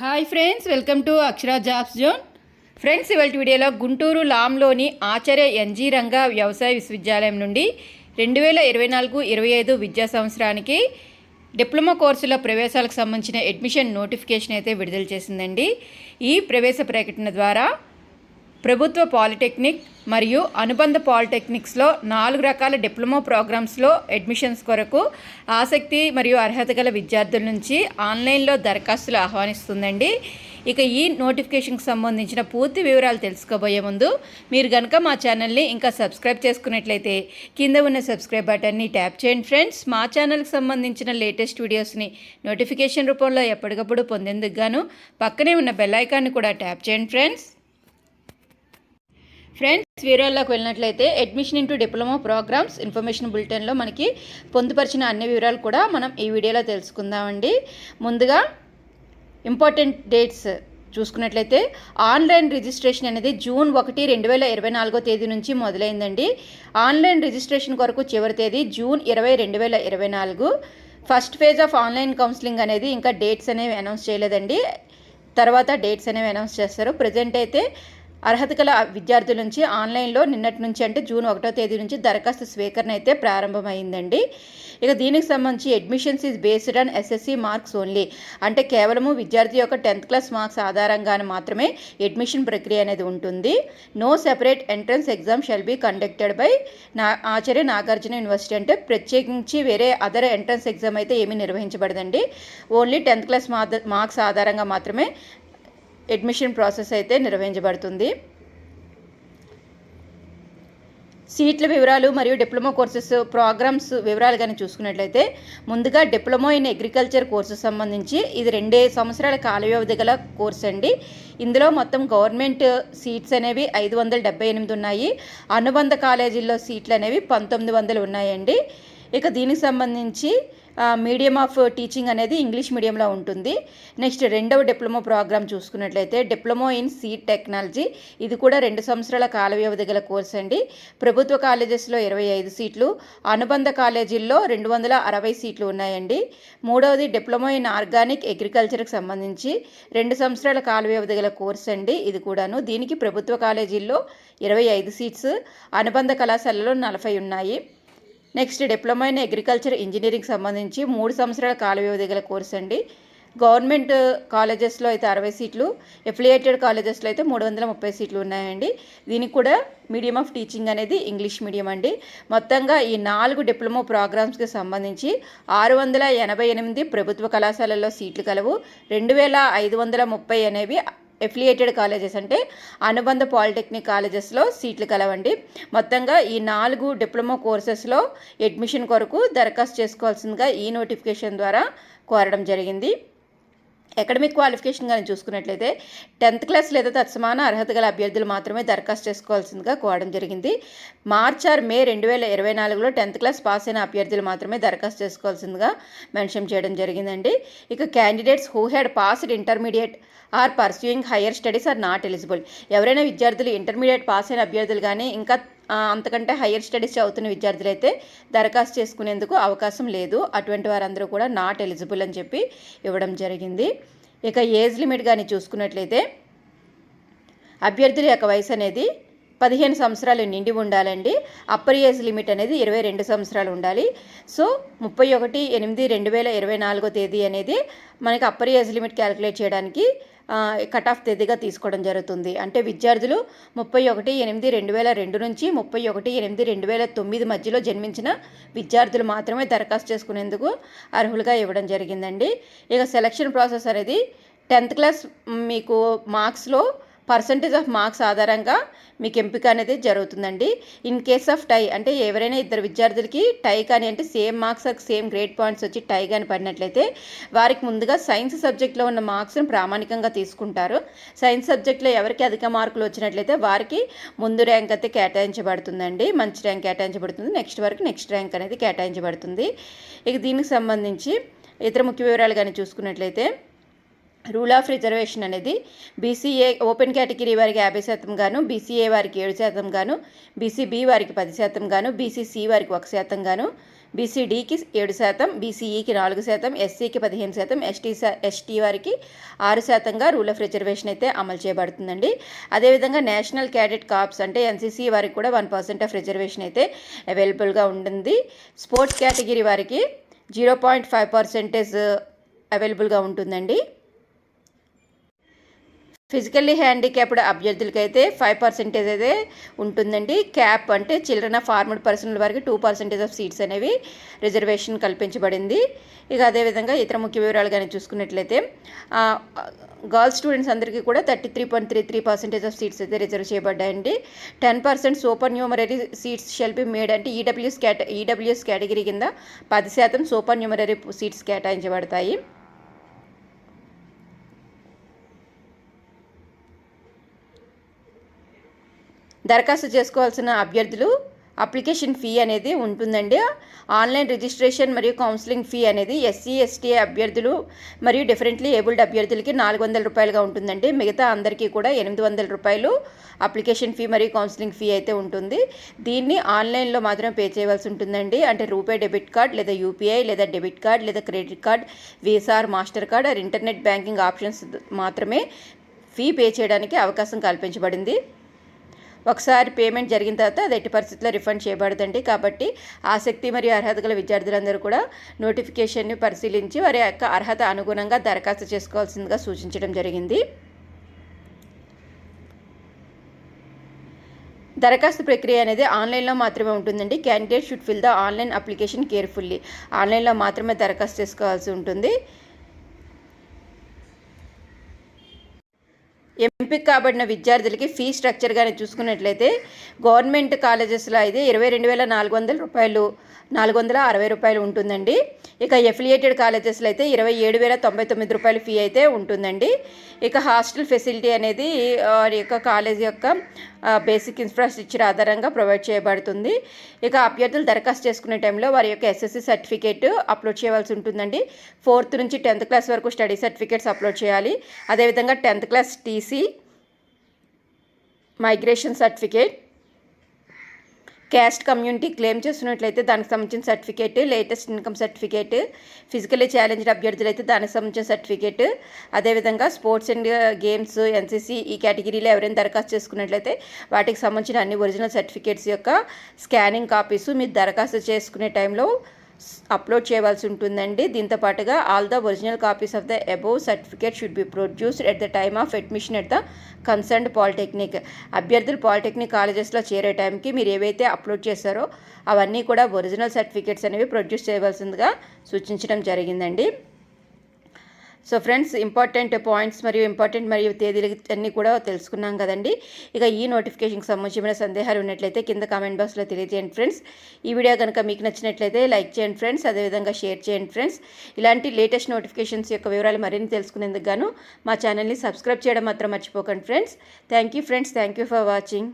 Hi friends, welcome to Akshara jobs zone. Friends, ఇవాళ వీడియోలో గుంటూరు లాంలోని ఆచార్య NG Ranga వ్యవసాయ విశ్వవిద్యాలయం నుండి 2024-25 విద్యా సంవత్సరానికి డిప్లొమా కోర్సుల ప్రవేశాలకు సంబంధించిన అడ్మిషన్ నోటిఫికేషన్ అయితే విడుదల చేసిందండి. ఈ ప్రవేశ ప్రకటన ద్వారా ప్రభుత్వ పాలిటెక్నిక్ మరియు అనుబంధ పాలిటెక్నిక్స్లో 4 రకాల డిప్లొమా ప్రోగ్రామ్స్లో అడ్మిషన్స్ కొరకు ఆసక్తి మరియు అర్హత గల విద్యార్థుల నుంచి ఆన్లైన్లో దరఖాస్తులు ఆహ్వానిస్తుందండి. ఇక ఈ నోటిఫికేషన్కి సంబంధించిన పూర్తి వివరాలు తెలుసుకోబోయే ముందు మీరు కనుక మా ఛానల్ని ఇంకా సబ్స్క్రైబ్ చేసుకున్నట్లయితే కింద ఉన్న సబ్స్క్రైబ్ బటన్ని ట్యాప్ చేయండి ఫ్రెండ్స్. మా ఛానల్కి సంబంధించిన లేటెస్ట్ వీడియోస్ని నోటిఫికేషన్ రూపంలో ఎప్పటికప్పుడు పొందేందుకు గాను పక్కనే ఉన్న బెల్ ఐకాన్ని కూడా ట్యాప్ చేయండి ఫ్రెండ్స్. వివరాల్లోకి వెళ్ళినట్లయితే admission into diploma programmes information బులెటిన్లో మనకి పొందుపరిచిన అన్ని వివరాలు కూడా మనం ఈ వీడియోలో తెలుసుకుందామండి. ముందుగా ఇంపార్టెంట్ డేట్స్ చూసుకున్నట్లయితే ఆన్లైన్ రిజిస్ట్రేషన్ అనేది జూన్ 1, 2024 తేదీ నుంచి మొదలైందండి. ఆన్లైన్ రిజిస్ట్రేషన్ కొరకు చివరి తేదీ June 20, 2024. First phase of online counselling అనేది ఇంకా డేట్స్ అనేవి అనౌన్స్ చేయలేదండి. తర్వాత డేట్స్ అనేవి అనౌన్స్ చేస్తారు. ప్రజెంట్ అయితే అర్హత గల విద్యార్థుల నుంచి ఆన్లైన్లో నిన్నటి నుంచి అంటే జూన్ 1వ తేదీ నుంచి దరఖాస్తు స్వీకరణ అయితే ప్రారంభమైందండి. ఇక దీనికి సంబంధించి admissions is based on SSC marks only, అంటే కేవలము విద్యార్థి యొక్క 10th క్లాస్ మార్క్స్ ఆధారంగానే మాత్రమే అడ్మిషన్ ప్రక్రియ అనేది ఉంటుంది. No separate entrance exam shall be conducted by Acharya Nagarjuna university, అంటే ప్రత్యేకించి వేరే అదర్ ఎంట్రన్స్ ఎగ్జామ్ అయితే ఏమీ నిర్వహించబడదండి. ఓన్లీ 10th క్లాస్ మార్క్స్ ఆధారంగా మాత్రమే అడ్మిషన్ ప్రాసెస్ అయితే నిర్వహించబడుతుంది. సీట్ల వివరాలు మరియు డిప్లొమా కోర్సెస్ ప్రోగ్రామ్స్ వివరాలు కానీ చూసుకున్నట్లయితే ముందుగా డిప్లొమా ఇన్ అగ్రికల్చర్ కోర్సు సంబంధించి ఇది 2 సంవత్సరాల కాల వ్యవధి గల కోర్సు అండి. ఇందులో మొత్తం గవర్నమెంట్ సీట్స్ అనేవి 578 ఉన్నాయి. అనుబంధ కాలేజీల్లో సీట్లు అనేవి 1900 ఉన్నాయండి. ఇక దీనికి సంబంధించి మీడియం ఆఫ్ టీచింగ్ అనేది ఇంగ్లీష్ మీడియంలో ఉంటుంది. నెక్స్ట్ 2వ డిప్లొమా ప్రోగ్రామ్ చూసుకున్నట్లయితే డిప్లొమా ఇన్ సీడ్ టెక్నాలజీ, ఇది కూడా 2 సంవత్సరాల కాల వ్యవధి గల కోర్స్ అండి. ప్రభుత్వ కాలేజెస్లో 25 సీట్లు, అనుబంధ కాలేజీల్లో 260 సీట్లు ఉన్నాయండి. 3వది డిప్లొమా ఇన్ ఆర్గానిక్ అగ్రికల్చర్కి సంబంధించి 2 సంవత్సరాల కాల వ్యవధి గల కోర్స్ అండి. ఇది కూడాను దీనికి ప్రభుత్వ కాలేజీల్లో 25 సీట్స్, అనుబంధ కళాశాలలో 40 ఉన్నాయి. Next diploma in agriculture engineering సంబంధించి 3 సంవత్సరాల కాల వ్యవధి గల కోర్స్ అండి. గవర్నమెంట్ కాలేజెస్లో అయితే 60 సీట్లు, ఎఫిలియేటెడ్ కాలేజెస్లో అయితే 330 సీట్లు ఉన్నాయండి. దీనికి కూడా మీడియం ఆఫ్ టీచింగ్ అనేది ఇంగ్లీష్ మీడియం అండి. మొత్తంగా ఈ 4 డిప్లొమా ప్రోగ్రామ్స్కి సంబంధించి 688 ప్రభుత్వ కళాశాలల్లో సీట్లు కలవు. 2530 అనేవి ఎఫిలియేటెడ్ కాలేజెస్ అంటే అనుబంధ పాలిటెక్నిక్ కాలేజెస్లో సీట్లు కలవండి. మొత్తంగా ఈ 4 డిప్లొమా కోర్సెస్లో అడ్మిషన్ కొరకు దరఖాస్తు చేసుకోవాల్సిందిగా ఈ నోటిఫికేషన్ ద్వారా కోరడం జరిగింది. అకాడమిక్ క్వాలిఫికేషన్ కానీ చూసుకున్నట్లయితే 10th క్లాస్ లేదా తత్సమాన అర్హత గల అభ్యర్థులు మాత్రమే దరఖాస్తు చేసుకోవాల్సిందిగా కోరడం జరిగింది. మార్చ్ ఆర్ మే 2024లో 10th క్లాస్ పాస్ అయిన అభ్యర్థులు మాత్రమే దరఖాస్తు చేసుకోవాల్సిందిగా మెన్షన్ చేయడం జరిగిందండి. ఇక candidates who had passed intermediate or pursuing higher studies are not eligible, ఎవరైనా విద్యార్థులు ఇంటర్మీడియట్ పాస్ అయిన అభ్యర్థులు కానీ ఇంకా అంతకంటే హయ్యర్ స్టడీస్ చదువుతున్న విద్యార్థులు అయితే దరఖాస్తు చేసుకునేందుకు అవకాశం లేదు. అటువంటి వారందరూ కూడా నాట్ ఎలిజిబుల్ అని చెప్పి ఇవ్వడం జరిగింది. ఇక ఏజ్ లిమిట్ కానీ చూసుకున్నట్లయితే అభ్యర్థుల యొక్క వయసు అనేది 15 సంవత్సరాలు నిండి ఉండాలండి. అప్పర్ ఏజ్ లిమిట్ అనేది 22 సంవత్సరాలు ఉండాలి. సో 31/8/2024 తేదీ అనేది మనకి అప్పర్ ఏజ్ లిమిట్ క్యాలిక్యులేట్ చేయడానికి కట్ ఆఫ్ తేదీగా తీసుకోవడం జరుగుతుంది. అంటే విద్యార్థులు 31/8/2002 నుంచి 31/8/2009 మధ్యలో జన్మించిన విద్యార్థులు మాత్రమే దరఖాస్తు చేసుకునేందుకు అర్హులుగా ఇవ్వడం జరిగిందండి. ఇక సెలక్షన్ ప్రాసెస్ అనేది 10th క్లాస్ మీకు మార్క్స్లో పర్సంటేజ్ ఆఫ్ మార్క్స్ ఆధారంగా మీకు ఎంపిక అనేది జరుగుతుందండి. ఇన్ కేస్ ఆఫ్ టై, అంటే ఎవరైనా ఇద్దరు విద్యార్థులకి టై కానీ అంటే same marks same grade points వచ్చి టై కానీ పడినట్లయితే వారికి ముందుగా సైన్స్ సబ్జెక్ట్లో ఉన్న మార్క్స్ని ప్రామాణికంగా తీసుకుంటారు. సైన్స్ సబ్జెక్ట్లో ఎవరికి అధిక మార్కులు వచ్చినట్లయితే వారికి ముందు ర్యాంక్ అయితే కేటాయించబడుతుందండి, మంచి ర్యాంక్ కేటాయించబడుతుంది. నెక్స్ట్ ర్యాంక్ అనేది కేటాయించబడుతుంది. ఇక దీనికి సంబంధించి ఇతర ముఖ్య వివరాలు కానీ చూసుకున్నట్లయితే రూల్ ఆఫ్ రిజర్వేషన్ అనేది బీసీఏ ఓపెన్ కేటగిరీ వారికి 50% గాను, బీసీఏ వారికి 7% గాను, బీసీబీ వారికి 10% గాను, బీసీసీ వారికి 1% గాను, బీసీడీకి 7%, బీసీఈకి 4%, ఎస్సీకి 15%, ఎస్టీ వారికి 6%గా రూల్ ఆఫ్ రిజర్వేషన్ అయితే అమలు చేయబడుతుందండి. అదేవిధంగా నేషనల్ క్యాడెట్ కార్ప్స్ అంటే ఎన్సీసీ వారికి కూడా 1% ఆఫ్ రిజర్వేషన్ అయితే అవైలబుల్గా ఉంటుంది. స్పోర్ట్స్ కేటగిరీ వారికి 0.5% అవైలబుల్గా ఉంటుందండి. ఫిజికల్లీ హ్యాండిక్యాప్డ్ అభ్యర్థులకైతే 5% అయితే ఉంటుందండి. క్యాప్ అంటే చిల్డ్రన్ ఆఫ్ ఆర్మ్డ్ పర్సనల్ వారికి 2% ఆఫ్ సీట్స్ అనేవి రిజర్వేషన్ కల్పించబడింది. ఇక అదేవిధంగా ఇతర ముఖ్య వివరాలు కానీ చూసుకున్నట్లయితే గర్ల్స్ స్టూడెంట్స్ అందరికీ కూడా 33.33% ఆఫ్ సీట్స్ అయితే రిజర్వ్ చేయబడ్డాయండి. 10% supernumerary seats shall be made అంటే ఈడబ్ల్యూఎస్ కేటగిరీ కింద 10% సూపర్ న్యూమరరీ సీట్స్ కేటాయించబడతాయి. దరఖాస్తు చేసుకోవాల్సిన అభ్యర్థులు అప్లికేషన్ ఫీ అనేది ఉంటుందండి. ఆన్లైన్ రిజిస్ట్రేషన్ మరియు కౌన్సిలింగ్ ఫీ అనేది ఎస్సీ ఎస్టీ అభ్యర్థులు మరియు డిఫరెంట్లీ ఏబుల్డ్ అభ్యర్థులకి 400 రూపాయలుగా ఉంటుందండి. మిగతా అందరికీ కూడా 800 రూపాయలు అప్లికేషన్ ఫీ మరియు కౌన్సిలింగ్ ఫీ అయితే ఉంటుంది. దీన్ని ఆన్లైన్లో మాత్రమే పే చేయవలసి ఉంటుందండి. అంటే రూపే డెబిట్ కార్డ్ లేదా యూపీఐ లేదా డెబిట్ కార్డ్ లేదా credit card, visa, master card or internet banking options మాత్రమే ఫీ పే చేయడానికి అవకాశం కల్పించబడింది. ఒకసారి పేమెంట్ జరిగిన తర్వాత అది ఎట్టి పరిస్థితుల్లో రిఫండ్ చేయబడదండి. కాబట్టి ఆసక్తి మరియు అర్హత గల విద్యార్థులందరూ కూడా నోటిఫికేషన్ని పరిశీలించి వారి యొక్క అర్హత అనుగుణంగా దరఖాస్తు చేసుకోవాల్సిందిగా సూచించడం జరిగింది. దరఖాస్తు ప్రక్రియ అనేది ఆన్లైన్లో మాత్రమే ఉంటుందండి. Candidate should fill the online application carefully. ఆన్లైన్లో మాత్రమే దరఖాస్తు చేసుకోవాల్సి ఉంటుంది. ఎంపిక కాబడిన విద్యార్థులకి ఫీ స్ట్రక్చర్ కానీ చూసుకున్నట్లయితే గవర్నమెంట్ కాలేజెస్లో అయితే 22,400 రూపాయలు, 460 రూపాయలు ఉంటుందండి. ఇక ఎఫిలియేటెడ్ కాలేజెస్లో అయితే 27,099 రూపాయల ఫీ అయితే ఉంటుందండి. ఇక హాస్టల్ ఫెసిలిటీ అనేది వారి యొక్క కాలేజ్ యొక్క బేసిక్ ఇన్ఫ్రాస్ట్రక్చర్ ఆధారంగా ప్రొవైడ్ చేయబడుతుంది. ఇక అభ్యర్థులు దరఖాస్తు చేసుకునే టైంలో వారి యొక్క ఎస్ఎస్సి సర్టిఫికేట్ అప్లోడ్ చేయవలసి ఉంటుందండి. 4th నుంచి 10th క్లాస్ వరకు స్టడీ సర్టిఫికేట్స్ అప్లోడ్ చేయాలి. అదేవిధంగా 10th class TC, migration certificate, caste community claim చేస్తున్నట్లయితే దానికి సంబంధించిన certificate, latest income certificate, physically challenged అభ్యర్థులు అయితే దానికి సంబంధించిన సర్టిఫికేట్, అదేవిధంగా స్పోర్ట్స్ అండ్ గేమ్స్, ఎన్సీసీ ఈ కేటగిరీలో ఎవరైనా దరఖాస్తు చేసుకున్నట్లయితే వాటికి సంబంధించిన అన్ని ఒరిజినల్ సర్టిఫికేట్స్ యొక్క స్కానింగ్ కాపీస్ మీరు దరఖాస్తు చేసుకునే టైంలో అప్లోడ్ చేయవలసి ఉంటుందండి. దీంతో పాటుగా all the original copies of the above certificate should be produced at the time of admission at the concerned polytechnic. అభ్యర్థులు పాలిటెక్నిక్ కాలేజెస్లో చేరే టైంకి మీరు ఏవైతే అప్లోడ్ చేశారో అవన్నీ కూడా ఒరిజినల్ సర్టిఫికేట్స్ అనేవి ప్రొడ్యూస్ చేయవలసిందిగా సూచించడం జరిగిందండి. సో ఫ్రెండ్స్, ఇంపార్టెంట్ పాయింట్స్ మరియు తేదీలు అన్నీ కూడా తెలుసుకున్నాం కదండి. ఇక ఈ నోటిఫికేషన్కి సంబంధించిన సందేహాలు ఉన్నట్లయితే కింద కామెంట్ బాక్స్లో తెలియజేయండి ఫ్రెండ్స్. ఈ వీడియో కనుక మీకు నచ్చినట్లయితే లైక్ చేయండి ఫ్రెండ్స్, అదేవిధంగా షేర్ చేయండి ఫ్రెండ్స్. ఇలాంటి లేటెస్ట్ నోటిఫికేషన్స్ యొక్క వివరాలు మరిన్ని తెలుసుకునేందుకు గాను మా ఛానల్ని సబ్స్క్రైబ్ చేయడం మాత్రం మర్చిపోకండి friends. Thank you friends, thank you for watching.